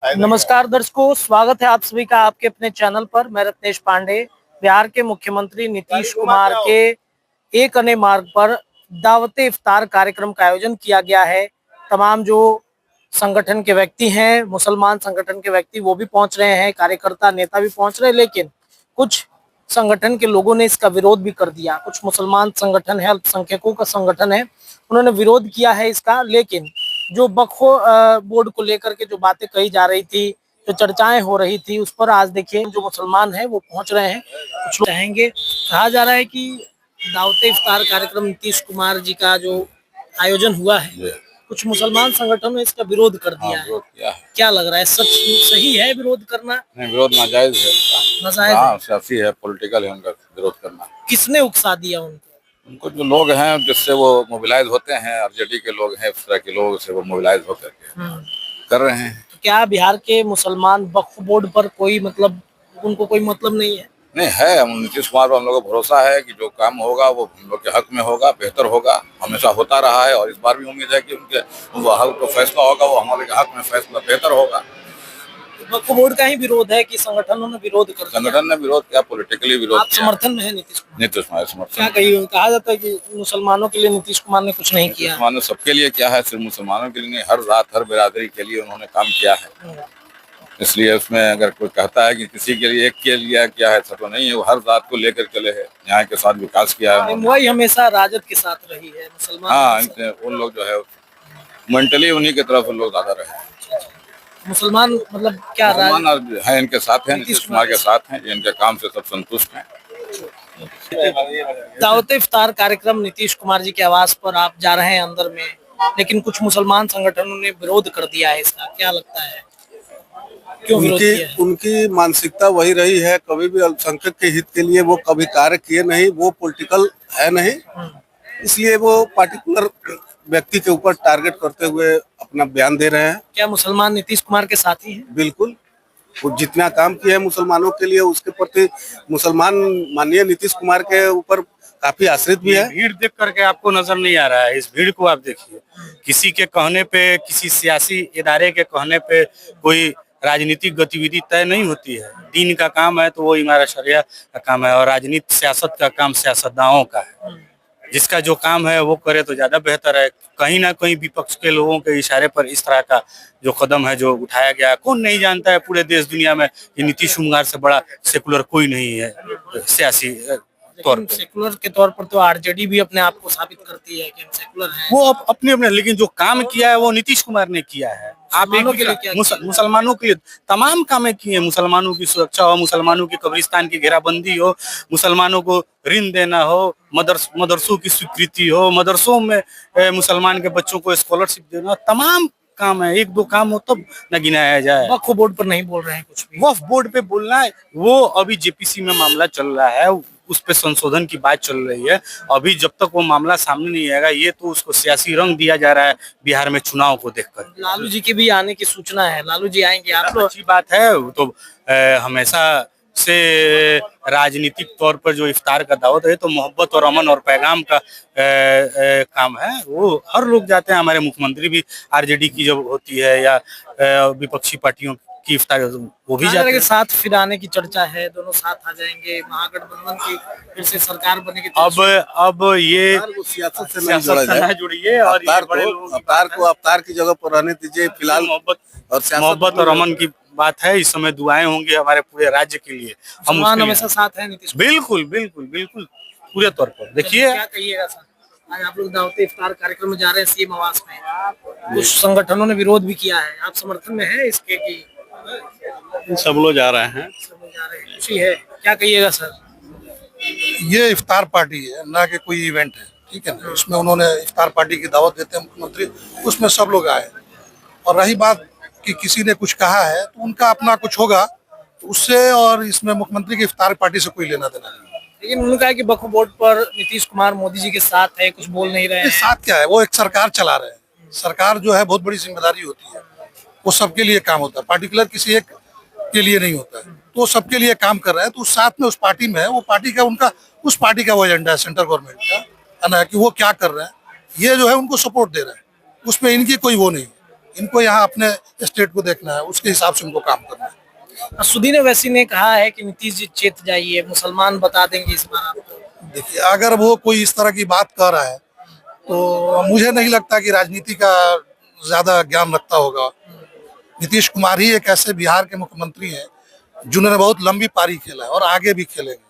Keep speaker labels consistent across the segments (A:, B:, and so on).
A: नमस्कार दर्शकों, स्वागत है आप सभी का आपके अपने चैनल पर। मैं रत्नेश पांडे। बिहार के मुख्यमंत्री नीतीश कुमार के एक अने मार्ग पर दावते इफ्तार कार्यक्रम का आयोजन किया गया है। तमाम जो संगठन के व्यक्ति हैं, मुसलमान संगठन के व्यक्ति, वो भी पहुंच रहे हैं, कार्यकर्ता नेता भी पहुंच रहे हैं, लेकिन कुछ संगठन के लोगों ने इसका विरोध भी कर दिया। कुछ मुसलमान संगठन है, अल्पसंख्यकों का संगठन है, उन्होंने विरोध किया है इसका। लेकिन जो वक्फ बोर्ड को लेकर के जो बातें कही जा रही थी, जो चर्चाएं हो रही थी, उस पर आज देखिए जो मुसलमान हैं वो पहुंच रहे हैं। कुछ लोग रहेंगे। कहा जा रहा है कि दावते इफ्तार कार्यक्रम नीतीश कुमार जी का जो आयोजन हुआ है, कुछ मुसलमान संगठनों ने इसका विरोध कर दिया है। क्या लग रहा है, सच सही है विरोध करना?
B: नहीं, विरोध नाजायज है।
A: नाजायज है?
B: सियासी है, पॉलिटिकल है उनका विरोध करना।
A: किसने उकसा दिया उनको?
B: उनको जो लोग हैं जिससे वो मोबिलाइज होते हैं, आरजेडी के लोग हैं, इस तरह के लोग से वो मोबिलाइज होकर के कर रहे हैं।
A: तो क्या बिहार के मुसलमान वक्फ बोर्ड पर कोई मतलब, उनको कोई मतलब नहीं है?
B: नहीं है, नीतीश कुमार पर हम लोग को भरोसा है कि जो काम होगा वो हम लोग के हक में होगा, बेहतर होगा, हमेशा होता रहा है और इस बार भी उम्मीद है कि उनके वो हक जो फैसला होगा वो हमारे हक में फैसला बेहतर होगा।
A: वक्फ बोर्ड का ही विरोध है कि संगठनों ने विरोध कर दिया?
B: संगठन ने विरोध किया, पॉलिटिकली विरोध
A: आप समर्थन में है नीतीश कुमार?
B: नीतीश कुमार समर्थन।
A: क्या कही, कहा जाता है कि मुसलमानों के लिए नीतीश कुमार ने कुछ नहीं किया?
B: मुसलमानों सबके लिए क्या है, सिर्फ मुसलमानों के लिए नहीं, हर रात हर बिरादरी के लिए उन्होंने काम किया है। इसलिए उसमें अगर कोई कहता है कि किसी के लिए एक के लिए क्या है, ऐसा तो नहीं है। वो हर बात को लेकर चले हैं, यहाँ के साथ विकास किया है।
A: वही हमेशा राजद के साथ रही है मुसलमान।
B: हाँ, उन लोग जो है मेंटली उन्हीं की तरफ उन लोग ज्यादा रहे।
A: मुसलमान मतलब क्या
B: मुसलमान है इनके साथ है, नीतीश कुमार के साथ हैं, इनके काम से सब संतुष्ट हैं।
A: दावत इफ्तार कार्यक्रम नीतीश कुमार जी के आवास पर आप जा रहे हैं अंदर में, लेकिन कुछ मुसलमान संगठनों ने विरोध कर दिया है इसका। क्या लगता है, क्यों विरोध किया है?
C: उनकी मानसिकता वही रही है, कभी भी अल्पसंख्यक के हित के लिए वो कभी कार्य किए नहीं, वो पॉलिटिकल है नहीं, इसलिए वो पार्टिकुलर व्यक्ति के ऊपर टारगेट करते हुए अपना बयान दे रहे हैं।
A: क्या मुसलमान नीतीश कुमार के साथी हैं?
C: बिल्कुल, वो जितना काम किया है मुसलमानों के लिए, उसके प्रति मुसलमान माननीय नीतीश कुमार के ऊपर काफी आश्रित भी है।
D: भीड़ देख करके आपको नजर नहीं आ रहा है, इस भीड़ को आप देखिए। किसी के कहने पे, किसी सियासी इदारे के कहने पे कोई राजनीतिक गतिविधि तय नहीं होती है। दीन का काम है तो वो इमारत शरिया का काम है, और राजनीति सियासत का काम सियासतदानों का है। जिसका जो काम है वो करे तो ज्यादा बेहतर है। कहीं ना कहीं विपक्ष के लोगों के इशारे पर इस तरह का जो कदम है जो उठाया गया है, कौन नहीं जानता है पूरे देश दुनिया में कि नीतीश कुमार से बड़ा सेकुलर कोई नहीं है सियासी तौर पर।
A: सेकुलर के तौर पर तो आरजेडी भी अपने आप को साबित करती है कि हम सेकुलर हैं।
D: वो अपने अपने, लेकिन जो काम किया है वो नीतीश कुमार ने किया है। आप मुसलमानों के लिए तमाम कामें किए। मुसलमानों की सुरक्षा हो, मुसलमानों की कब्रिस्तान की घेराबंदी हो, मुसलमानों को ऋण देना हो, मदरसों की स्वीकृति हो, मदरसों में मुसलमान के बच्चों को स्कॉलरशिप देना, तमाम काम है। एक दो काम हो तब न गिनाया जाए।
A: वक्फ बोर्ड पर नहीं बोल रहे हैं कुछ भी।
D: वक्फ बोर्ड पे बोलना है, वो अभी जेपीसी में मामला चल रहा है, उस पे संशोधन की बात चल रही है। अभी जब तक वो मामला सामने नहीं आएगा, ये तो उसको सियासी रंग दिया जा रहा है बिहार में चुनाव को देखकर।
A: लालू जी के भी आने की सूचना है, लालू जी आएंगे। आप लोग
D: अच्छी बात है, वो तो हमेशा से राजनीतिक तौर पर जो इफ्तार का दावत है तो मोहब्बत और अमन और पैगाम का काम है। वो हर लोग जाते हैं। हमारे मुख्यमंत्री भी आरजेडी की जब होती है या विपक्षी पार्टियों की इफ्तार, वो भी जाते हैं।
A: साथ फिर आने की चर्चा है, दोनों साथ आ जाएंगे, महागठबंधन की फिर से सरकार बनेगी।
D: अब ये
C: सियासत से नहीं
D: जुड़िए और
C: अवतार की जगह पर रहने दीजिए फिलहाल।
D: मोहब्बत और अमन की बात है। इस समय दुआएं होंगी हमारे पूरे राज्य के लिए। हम
A: हमेशा साथ हैं नीतीश।
D: बिल्कुल बिल्कुल बिल्कुल पूरे तौर पर। देखिए,
A: क्या कहिएगा सर, आज आप लोग दावत इफ्तार कार्यक्रम में जा रहे हैं सीएम आवास में, कुछ संगठनों ने विरोध भी किया है, आप समर्थन में है इसके कि?
E: सब लोग जा रहे हैं।
A: खुशी है, क्या कहिएगा सर?
E: ये इफ्तार पार्टी है, ना कि कोई इवेंट है, ठीक है ना। इसमें उन्होंने इफ्तार पार्टी की दावत देते हैं मुख्यमंत्री, उसमें सब लोग आए। और रही बात कि किसी ने कुछ कहा है तो उनका अपना कुछ होगा उससे, और इसमें मुख्यमंत्री की इफ्तार पार्टी से कोई लेना देना नहीं।
A: लेकिन उन्होंने कहा कि वक्फ बोर्ड पर नीतीश कुमार मोदी जी के साथ है, कुछ बोल नहीं रहे हैं।
E: साथ क्या है, वो एक सरकार चला रहे हैं। सरकार जो है बहुत बड़ी जिम्मेदारी होती है, वो सबके लिए काम होता है, पार्टिकुलर किसी एक के लिए नहीं होता है। तो सबके लिए काम कर रहे हैं, तो उस साथ में उस पार्टी में है, वो पार्टी का उनका उस पार्टी का वो एजेंडा है सेंट्रल गवर्नमेंट का, है ना, कि वो क्या कर रहे हैं, ये जो है उनको सपोर्ट दे रहे हैं। उसमें इनकी कोई वो नहीं, इनको यहाँ अपने स्टेट को देखना है, उसके हिसाब से उनको काम करना है।
A: असुद्दीन ओवैसी ने कहा है कि नीतीश जी चेत जाइए, मुसलमान बता देंगे इस बार आपको।
E: देखिए, अगर वो कोई इस तरह की बात कर रहा है तो मुझे नहीं लगता कि राजनीति का ज्यादा ज्ञान रखता होगा। नीतीश कुमार ही एक ऐसे बिहार के मुख्यमंत्री हैं जिन्होंने बहुत लंबी पारी खेला है और आगे भी खेलेंगे।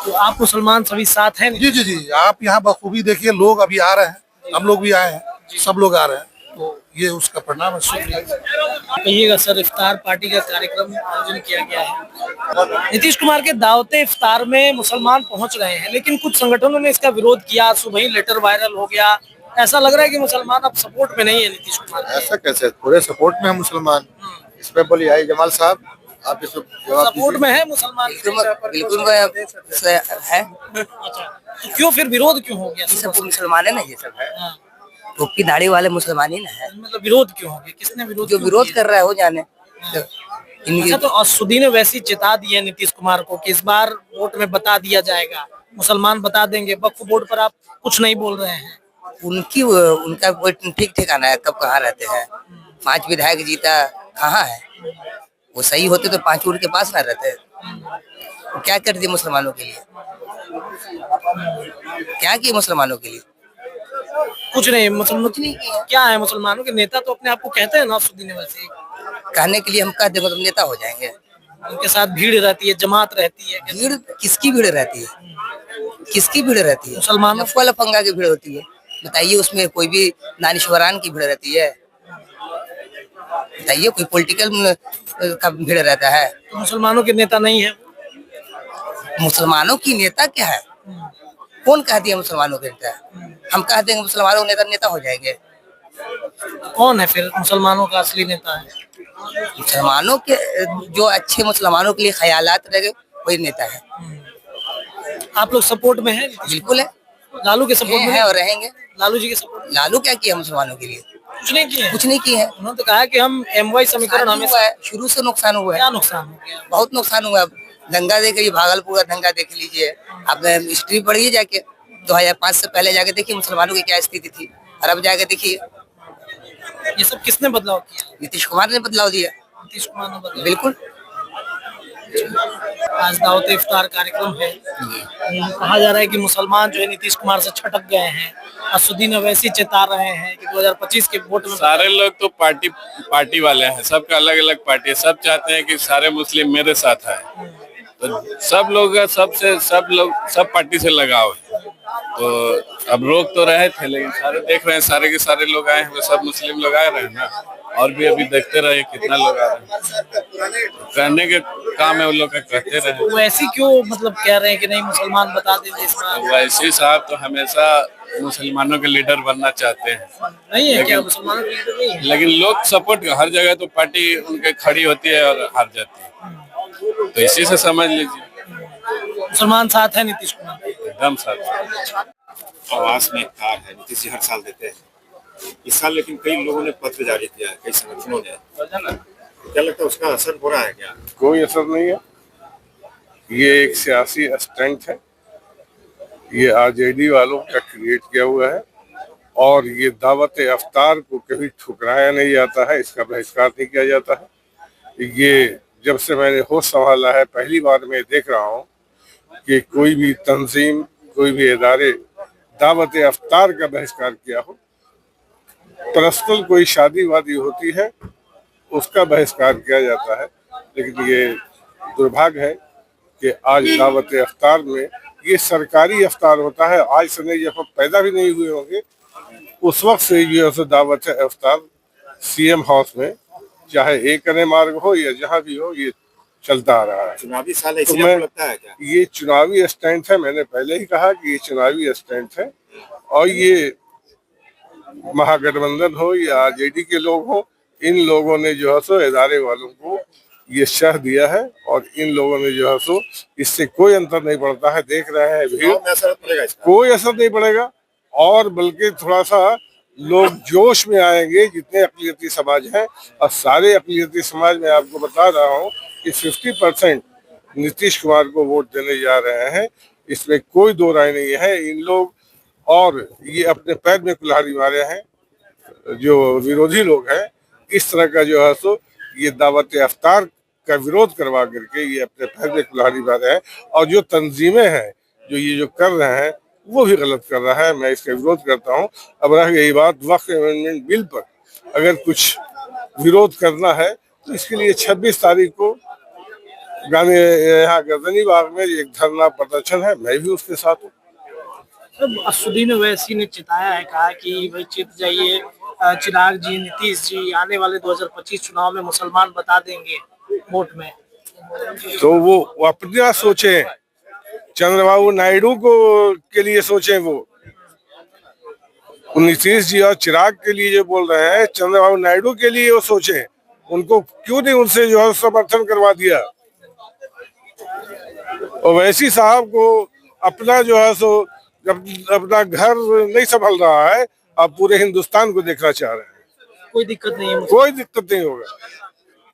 A: तो आप मुसलमान सभी साथ हैं?
E: जी जी जी, आप यहाँ बखूबी देखिए, लोग अभी आ रहे हैं, हम लोग भी आए हैं, सब लोग आ रहे हैं, तो ये उसका परिणाम है। शुक्रिया।
A: कहिएगा सर, इफ्तार पार्टी का कार्यक्रम आयोजन किया गया है। नीतीश कुमार के दावते इफ्तार में मुसलमान पहुंच रहे हैं, लेकिन कुछ संगठनों ने इसका विरोध किया। सुबह ही लेटर वायरल हो गया। ऐसा लग रहा है कि मुसलमान अब सपोर्ट में नहीं है नीतीश कुमार के।
F: ऐसा कैसे? पूरे सपोर्ट में है मुसलमान। इसमें बोलिए आई जमाल साहब, आप इसको जवाब
A: सपोर्ट में है मुसलमान?
G: बिल्कुल है।
A: अच्छा, तो क्यों फिर विरोध क्यों हो गया?
G: सब मुसलमान है ना, ये सब है।
A: हाँ,
G: टोपी दाढ़ी वाले मुसलमान ही ना है।
A: मतलब विरोद क्यों हो गया? किसने विरोध?
G: जो विरोध कर रहा है हो जाने।
A: अच्छा, तो असुद्दीन ओवैसी चेता दिए नीतीश कुमार को कि इस बार वोट में बता दिया जाएगा, मुसलमान बता देंगे। वक्फ बोर्ड पर आप कुछ नहीं बोल रहे हैं।
G: उनका कोई ठीक ठिकाना है? कब कहाँ रहते हैं? 5 विधायक जीता कहाँ है? वो सही होते तो 5 वोट के पास ना रहते। वो क्या कर दिए मुसलमानों के लिए? क्या किए मुसलमानों के लिए?
A: कुछ नहीं। मुसलमान क्या है? मुसलमानों के नेता तो अपने आप को कहते हैं ना असुद्दीन ओवैसी।
G: कहने के लिए हम कह देंगे तो नेता हो जाएंगे।
A: उनके साथ भीड़ रहती है, जमात रहती है।
G: भीड़ किसकी भीड़ रहती है? किसकी भीड़ रहती है?
A: मुसलमानों
G: लफा लफंगा की भीड़ होती है। बताइए, उसमें कोई भी दानिशवरान की भीड़ रहती है? बताइए, कोई पॉलिटिकल का भीड़ रहता है?
A: तो मुसलमानों के नेता नहीं है।
G: मुसलमानों की नेता क्या है? कौन कह दिया मुसलमानों के नेता? हम कह देंगे मुसलमानों के नेता नेता हो जाएंगे।
A: कौन है फिर मुसलमानों का असली नेता? है
G: मुसलमानों के जो अच्छे मुसलमानों के लिए ख्यालात रहे वही नेता है।
A: आप लोग सपोर्ट में हैं?
G: बिल्कुल है।
A: लालू के सपोर्ट में
G: है और रहेंगे।
A: लालू जी के सपोर्ट?
G: लालू क्या किया मुसलमानों के लिए?
A: कुछ नहीं किए।
G: कुछ नहीं किए है।
A: उन्होंने तो कहा कि हम MY समीकरण
G: हुआ
A: हमेशा।
G: है, शुरू से नुकसान हुआ
A: क्या
G: है।
A: नुकसान हो गया?
G: बहुत नुकसान हुआ है। दंगा देख लीजिए, भागलपुर का दंगा देख लीजिए। आप हिस्ट्री पढ़िए जाके, 2005 से पहले जाके देखिए मुसलमानों की क्या स्थिति थी, और अब जाके देखिए।
A: ये सब किसने बदलाव किया?
G: नीतीश कुमार ने बदलाव दिया।
A: नीतीश कुमार ने बदलाव।
G: बिल्कुल।
A: आज दावत इफ्तार कार्यक्रम है। कहा जा रहा है कि मुसलमान जो है नीतीश कुमार से छटक गए हैं। असुद्दीन ओवैसी चेता रहे हैं कि 2025 के वोट में
H: सारे लोग तो पार्टी वाले हैं, सबका अलग अलग पार्टी है। सब चाहते हैं कि सारे मुस्लिम मेरे साथ आए, तो सब लोग सब पार्टी से लगाव है। तो अब रोक तो रहे थे, लेकिन सारे देख रहे हैं, सारे के सारे लोग आए हैं, सब मुस्लिम लोग आ रहे हैं ना। और भी अभी देखते रहे कितना लोग आ रहे हैं। कहने के काम है, वो लोग का कहते रहे।
A: वैसी क्यों मतलब कह रहे हैं कि नहीं मुसलमान बता देंगे इस बार?
H: वैसे साहब तो हमेशा मुसलमानों के लीडर बनना चाहते हैं।
A: नहीं है क्या मुसलमानों के लीडर नहीं है?
H: लेकिन लोग सपोर्ट हर जगह तो पार्टी उनके खड़ी होती है और हार जाती है, तो इसी से समझ लीजिए
A: मुसलमान साथ है नीतीश कुमार।
H: एकदम साथ।
I: आवास में इफ्तार है, नीतीश जी हर साल देते हैं। इस साल लेकिन कई लोगों ने पत्र जारी किया है, कई संगठनों ने। क्या लगता है उसका असर हो रहा है क्या?
J: कोई असर नहीं है। ये एक सियासी स्टंट है, ये आरजेडी वालों का क्रिएट किया हुआ है, और ये दावत इफ्तार को कभी ठुकराया नहीं जाता है, इसका बहिष्कार नहीं किया जाता है। ये जब से मैंने होश संभाला है, पहली बार मैं देख रहा हूँ कि कोई भी तंजीम, कोई भी इदारे दावत इफ्तार का बहिष्कार किया हो। पर्सनल कोई शादी वादी होती है, उसका बहिष्कार किया जाता है, लेकिन ये दुर्भाग्य है कि आज दावत इफ्तार में, ये सरकारी इफ्तार होता है, आज से नहीं, जब पैदा भी नहीं हुए होंगे उस वक्त से ये दावत इफ्तार CM हाउस में, चाहे एक अने मार्ग हो या जहाँ भी हो, ये चलता आ रहा है।
I: चुनावी साल है,
J: तो
I: इसलिए आपको लगता है क्या?
J: ये चुनावी स्टंट है। मैंने पहले ही कहा कि ये चुनावी स्टंट है, और ये महागठबंधन हो या आरजेडी के लोग हो, इन लोगों ने जो है सो इदारे वालों को ये शह दिया है, और इन लोगों ने जो है सो इससे कोई अंतर नहीं पड़ता है। देख रहे हैं भीड़,
I: चुनाव में असर पड़ेगा इसका?
J: कोई असर नहीं पड़ेगा, और बल्कि थोड़ा सा लोग जोश में आएंगे, जितने अक़लियती समाज हैं। और सारे अक़लियती समाज में आपको बता रहा हूँ कि 50% नीतीश कुमार को वोट देने जा रहे हैं, इसमें कोई दो राय नहीं है। इन लोग, और ये अपने पैर में कुल्हाड़ी मारे हैं जो विरोधी लोग हैं इस तरह का जो है सो ये दावत अफ्तार का विरोध करवा करके ये अपने फायदे कुल्हाड़ी पा रहे हैं। और जो तंजीमें हैं जो ये जो कर रहे हैं वो भी गलत कर रहा है, मैं इसका विरोध करता हूँ। अब रह गई बात वक्फ अमेंडमेंट बिल पर, अगर कुछ विरोध करना है तो इसके लिए 26 तारीख को गांधी यहाँ गर्दनी बाग में एक धरना प्रदर्शन है, मैं भी उसके साथ हूँ।
A: अब असुद्दीन ओवैसी ने चिताया है, कहा कि भाई चित जाइए, चिराग जी, नीतीश जी आने वाले 2025 चुनाव में मुसलमान बता देंगे वोट में।
J: तो वो अपना सोचे, चंद्रबाबू नायडू को के लिए सोचे, वो नीतीश जी और चिराग के लिए जो बोल रहे हैं चंद्रबाबू नायडू के लिए वो सोचे, उनको क्यों नहीं उनसे जो है समर्थन करवा दिया। ओवैसी साहब को अपना जो है सो अपना घर नहीं संभल रहा है, अब पूरे हिंदुस्तान को देखना चाह रहे हैं।
A: कोई दिक्कत नहीं है,
J: कोई दिक्कत नहीं होगा।